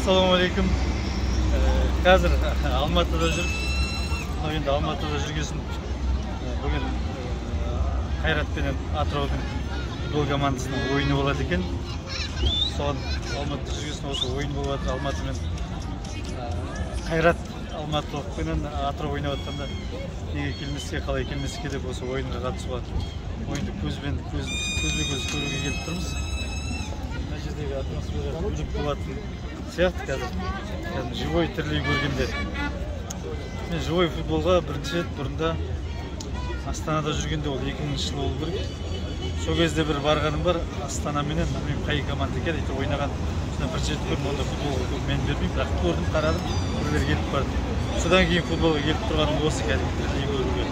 Assalamualaikum. Қазір Алматыда жүріп, енді Алматыда жүргесін бүгін Қайрат пенен Атыраудың футбол командасының ойыны болады екен. Соған Алматыда жүргесін осы ойын болып жатыр. Алматы мен Қайрат Алматылық пенен Атырау ойнап жатқанда неге келмеске, қалай келмеске деп осы ойынға қатысуға, ойынды көзбен көз көруге келіп тұрмыз. Мына жердегі атмосфера бөлек болатын сияқты қазір живой тірлей көргенде. Мен живой футболға бірінші рет бұрында Астанада жүргенде, ол 2000 жыл болу керек. Сол кезде бір барғаным бар, Астана менен қай команда екен айтып ойнаған. Бірінші рет көрдім, онда футболға мен бермеймін, бірақ көрдім, қарадым, бірлер келіп барды. Содан кейін футболға келіп тұрғаным осы кәдімгі тірлей көруге.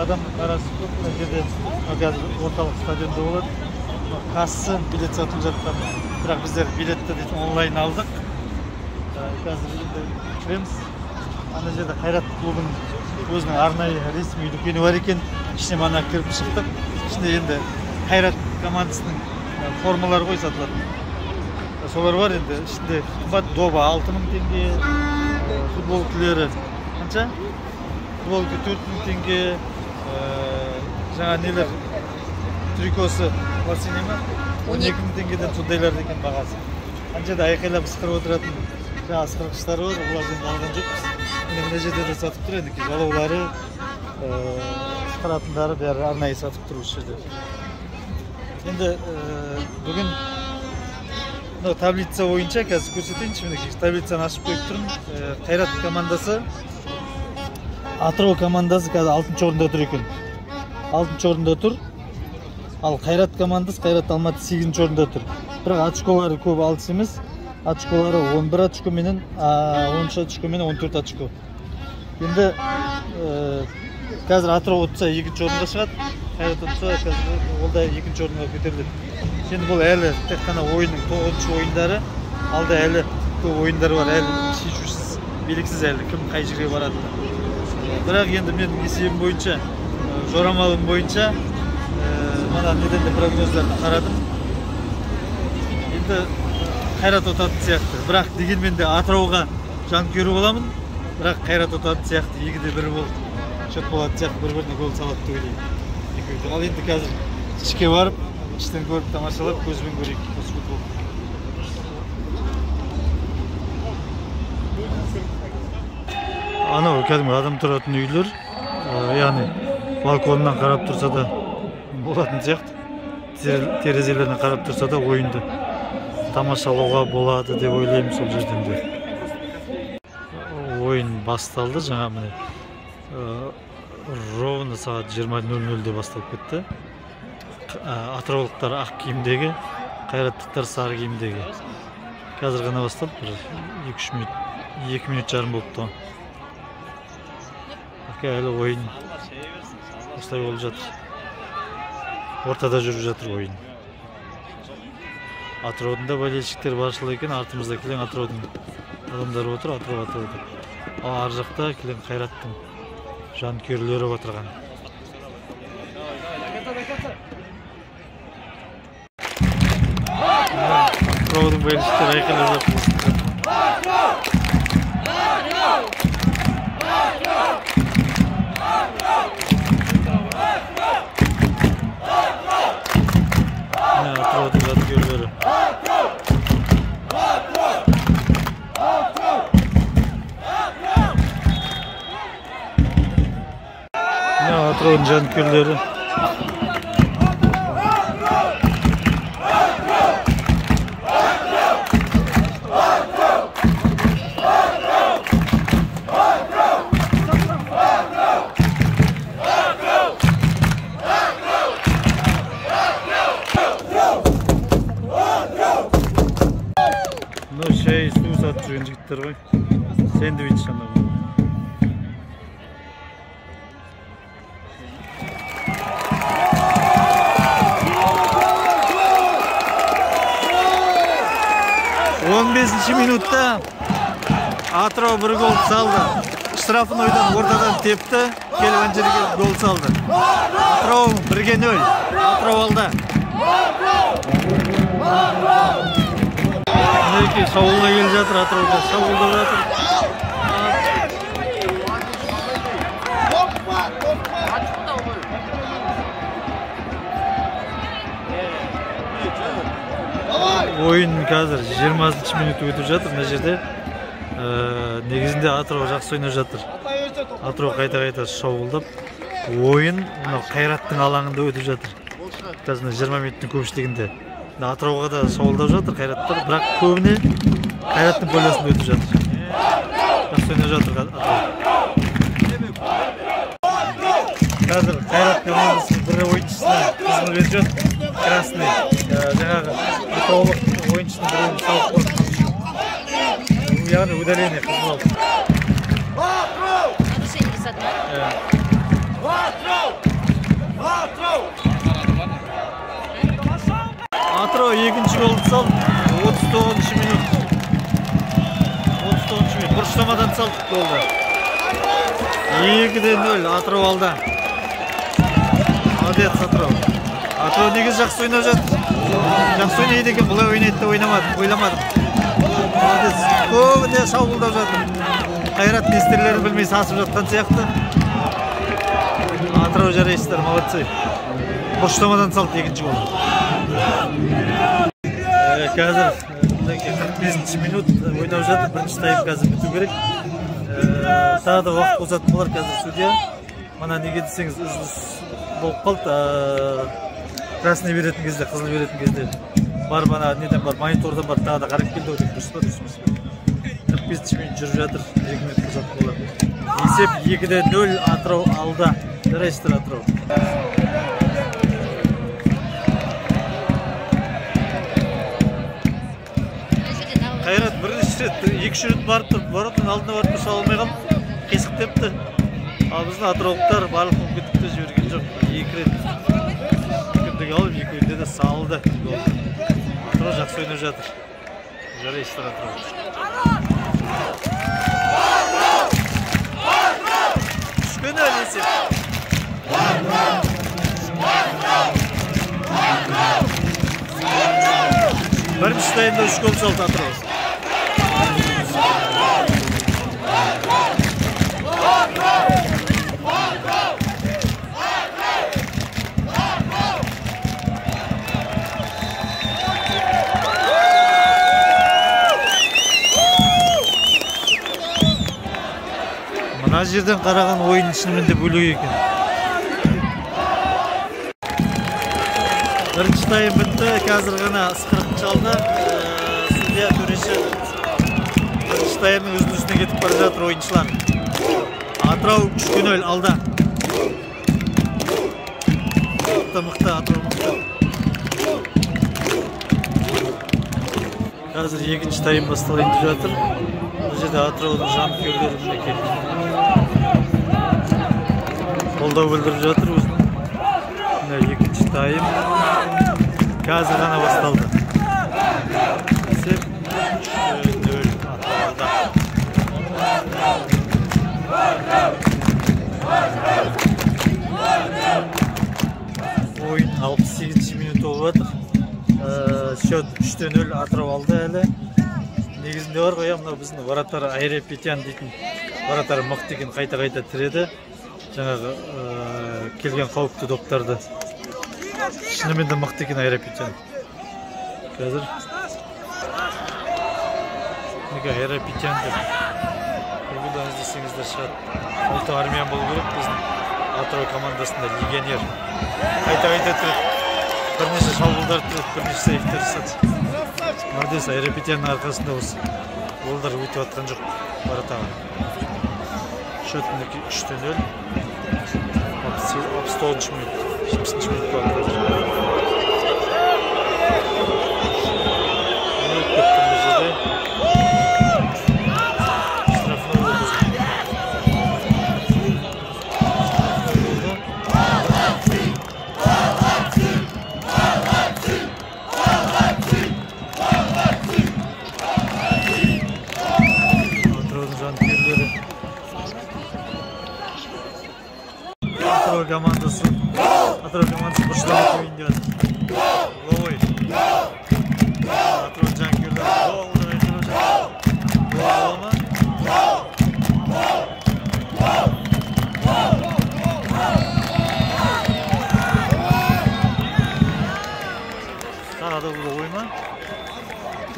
Адам қарасы көп, мына жерде қазір орталық стадионда болады. Кассы, билет сатылып жатқан. Бірақ біздер билетті онлайн алдық. Қазір енді кіреміз. Ана жерде Қайрат клубының өзінің арнайы ресми дүкені бар екен. Ішіне мана кіріп шықтық. Ішінде енді Қайрат командасының формалары ғой сатылады. Солар бар енді. Ішінде қымбат доба 6000 теңге, футболкілері қанша? Футболкі 4000 теңге, жаңа нелер трикосы лосине ма? 12000 теңгеден сондайлар екен бағасы. Анжада айқайлап ысқырып отыратын жаңа ысқырғыштары бар, оларды енді алған жоқпыз. Мына жерде де сатып тұр, енді жалаулары, ысқыратындары бәрі арнайы сатып тұр осы жерде. Енді бүгін таблица бойынша қазір көрсетейінші, мінекей таблицаны ашып қойып тұрмын. Қайрат командасы, Атырау командасы қазір 6-шы орында тұр екен. 6-шы орында тұр. Ал Қайрат командасы, Қайрат Алматы 8-шы орында тұр. Бірақ очколары көп алыс емес. Очколары 11 очко менен, 13 очко менен 14 очко. Енді қазір Атырау ұтса 2-ші орынға шығады. Қайрат ұтса қазір ол да 2-ші орынға көтеріледі. Енді бұл әлі тек қана ойынның 9-шы ойындары, алда әлі көп ойындар бар, әлі шешусіз, белгісіз әлі кім қай жерге барады. Бірақ енді мен есебім бойынша, жорамалым бойынша мана неден де прогноздарды қарадым. Енді Қайрат ұтатын сияқты. Бірақ дегенмен де Атырауға жанкүйер боламын. Бірақ Қайрат ұтатын сияқты. 2-1 болып шот болады сияқты, бір-біріне гол салады деп ойлаймын. Ал енді қазір ішке барып, іштен көріп тамашалап, көзбен көрейік осы футбол. Анау кәдімгі адам тұратын үйлер, яғни балконнан қарап тұрса да болатын сияқты. Терезелеріне қарап тұрса да ойынды тамашалауға болады деп ойлаймын сол жерден де. Ойын басталды, жаңа міне ровно сағат 20:00-де басталып кетті. Атыраулықтар ақ киімдегі, қайраттықтар сары киімдегі. Қазір ғана басталды, бір 2 минут жарым болыпты. Әлі ойын осылай болып жатыр. Ортада жүріп жатыр ойын. Атыраудың да болельщиктер баршылық екен, артымызда келең Атыраудың адамдары отыр, Атырау. Ал ар жақта келең Қайраттың жанкүйерлері отырған. Атыраудың болельщиктері айқайлап жатыр. Атыраудың жанкүйерлері. Атыраудың жанкүйерлері. Шай, су сатып жүрген жігіттер ғой. Сэндвич анау. Он 15-ші минутта Атырау бір гол салды. Штрафын ойдан ортадан тепті, келіп жерге гол салды. Атырау 1-0. Атырау алда. Мінеке шабуылға келіп жатыр, Атырауда шабуылдап жатыр. Ойын қазір 20 минут өтіп жатыр. Мына жерде негізінде Атырау жақсы ойнап жатыр. Атырау қайта-қайта шабуылдап, ойын Қайраттың алаңында өтіп жатыр. Қазір 20 минуттың көпшілігінде Атырауға да шабуылдап жатыр Қайраттар, бірақ көбіне Қайраттың полосында өтіп жатыр. Жақсы ойнап жатыр Атырау. Қазір Қайрат командасының бір ойыншысына қызыл беріп жатыр. Красный. Жаңағы Атыраулық ойыншының біреуін салып қойып. Яғни удаление қызыл алды. Нарушение жасады ма? Атырау екінші голды салды. 39 минут. 39 минут. Бұрыштамадан салдық голды. 2-0 Атырау алды. Молодец Атырау. Атырау негізі жақсы ойнап жатыр. Жақсы ойнайды екен, бұлай ойнайды да ойламадым. Молодец. Көбіне шабуылдап жатыр. Қайрат не істерлерін білмей сасып жатқан сияқты. Атырау жарайсыздар, молодцы. Бұрыштамадан салды екінші голды. Қазір 45 минут ойнап жатыр. Бірінші тайм қазір біту керек. Тағы да уақыт қосатын болар қазір судья. Мана неге десеңіз үзіліс болып қалды. Красный беретін кезде, қызыл беретін кезде бар, мана неден бар, монитордан бар, тағы да қарап келді. Дұрыс па, дұрыс емес. 45 минут жүріп жатыр. 2 минут қосатын болар. Есеп 2-0 Атырау алда. Жарайсыздар Атырау. Қайрат бірінші рет, 2 рет барып тұрып, воротың алдына барып тұрса алмай қалып, қисық депті. Ал біздің атыраулықтар барлық мүмкіндікті жіберген жоқ. 2 рет мүмкіндік алып, 2-де де салды. Атырау жақсы ойнап жатыр. Жарайсыздар Атырау. Түскен әлі есеп. Бірінші тайымда 3 гол салды Атырау. Мына жерден қараған ойын шынымен де бөлек екен. Бірінші тайым бітті, қазір ғана ысқырық çalды. Судья төреші бірінші тайымның үзілісіне кетіп бара жатыр ойыншылар. Атырау 3-0 алда. Мықты, Атырау мықты. Қазір екінші тайым басталайын деп жатыр. Бұл жерде Атыраудың жанкүйерлері мінекей қолдау білдіріп жатыр өзінің. Мына екінші тайым қазір ғана басталды. Есеп 3-0 Атырауда. Ойын 68 минут болып жатыр. Счет 3-0 Атырау алды әлі. Негізінде бар ғой, мына біздің вратар Айрапетян дейтін вратар мықты екен, қайта-қайта тіреді. Жаңағы келген қауіпті доптарды. Шынымен де мықты екен Айрапетян. Қазір неге Айрапетян деп Google-дан іздесеңіздер шығады. Ұлттық армиян болу керек біздің Атырау командасында легионер. Қайта-қайта тіреді. Бірнеше шабуылдар тіреді, бірнеше сейфтер жасады. Молодец, Айрапетянның арқасында осы голдар өтіп жатқан жоқ вратаға. Счет 3-0. 69 минут, 70 минут қалды. Атырау командасы бұрыштан өтіп ойын деп жатыр. Головой. Атырау жанкүйерлері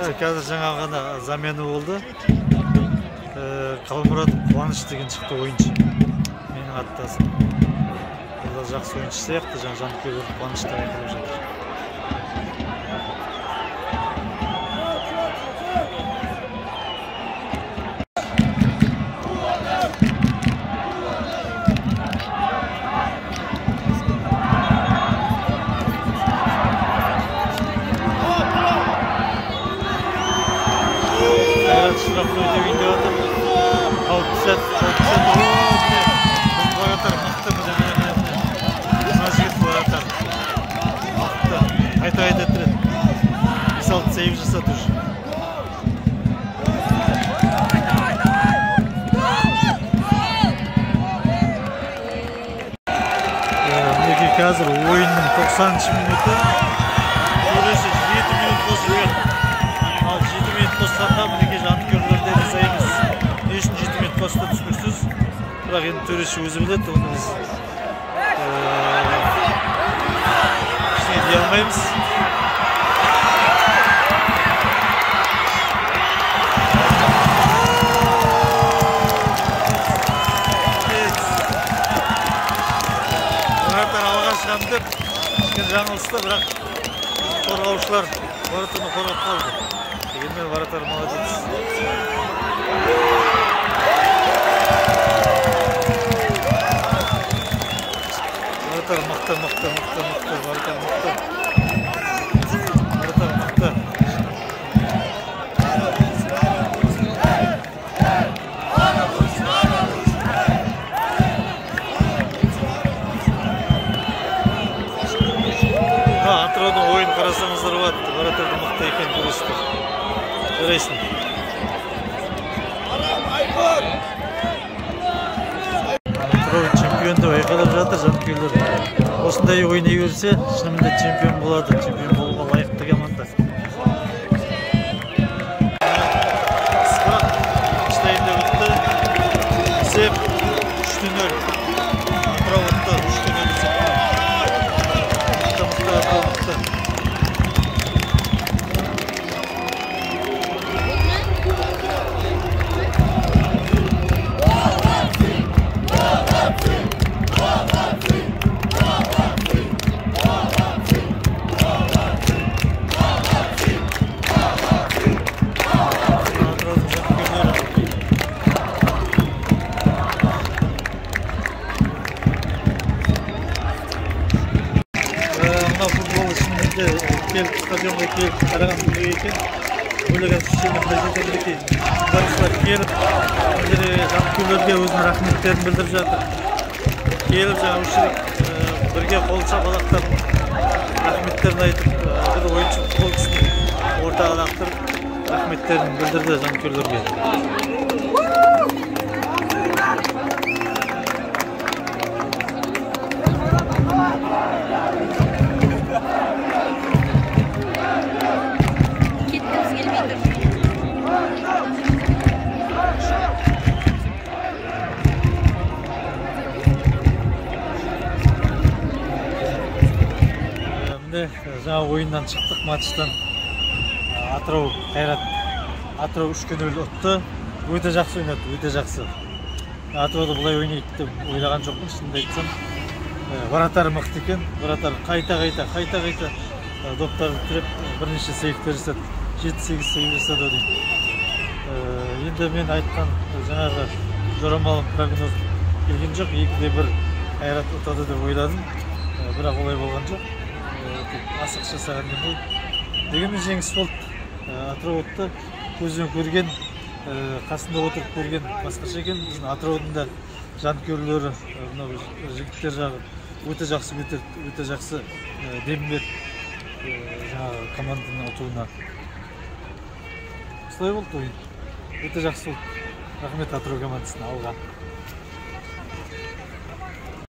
Қазір жаңа ғана замена болды. Қалмұрат Қуаныш деген шықты ойыншы. Менің аттасым. Ол да жақсы ойыншы сияқты, жаңа жанкүйерлер қуанышта айтылып жатыр. Штрафной деп үйде отыр. 60 Варатар мықты мына жігіт Варатар мықты қайта тұрады. Мысалы сейв жасады уже. Мінекей қазір ойынның 90-шы минуты. Көресі 7 минут қосылған. Ал 7 минут қосқанда мінекей жанкүйерлерден жасаймыз. Не үшін 7 минут қосты түсініксіз. Бірақ енді төреші өзі біледі, оны біз ештеңе дей алмаймыз. Варатар алға шығамын деп кішкене жаңылысты, бірақ қорғаушылар Варатарны қорғап қалды. Дегенмен Варатар молодец. Варатар мықты, Варатар мықты. Атыраудың ойын қарасаңыздар болады, Варатардың мықты екен көресіздер. Жарайсың. Атырау чемпион деп айқайлап жатыр жанкүйерлер. Осындай ойнай берсе, шынымен де чемпион болады, чемпион болуға лайықты команда. Спорт штайында өтті. Есеп 3-0. Атырау өтті 3-0 есеп. Келіп стадионға келіп қараған күні екен. Ойлаған шешемін президенті екен. Барысылар келіп, жанкүйерлерге өзінің рахметтерін білдіріп жатыр. Келіп жаңа үшірік бірге қолша балақтап рахметтерін айтып, бір ойыншы қол кісінің ортаға лақтырып рахметтерін білдірді жанкүйерлерге. Жаңа ойыннан шықтық матчтан. Атырау Қайрат. Атырау 3-0 ұтты. Өте жақсы ойнады, өте жақсы. Атырауды бұлай ойнайды деп ойлаған жоқпын, шынымды айтсам. Варатар мықты екен. Варатар қайта доптарды тіреп бірнеше сейвтер жасады. 7-8 сейв жасады дейді. Енді мен айтқан жаңағы жорамалым прогноз келген жоқ. 2-1 Қайрат ұтады деп ойладым. Бірақ олай болған жоқ. Асық жасаған демей. Дегенмен жеңіс болды. Атырау ұтты. Көзбен көрген, қасында отырып көрген басқаша екен. Біздің Атыраудың да жанкүйерлері, жігіттер жағы өте жақсы көтерді, өте жақсы дем берді жаңағы команданың ұтуына. Солай болды ойын. Өте жақсы болды. Рахмет Атырау командасына, алға.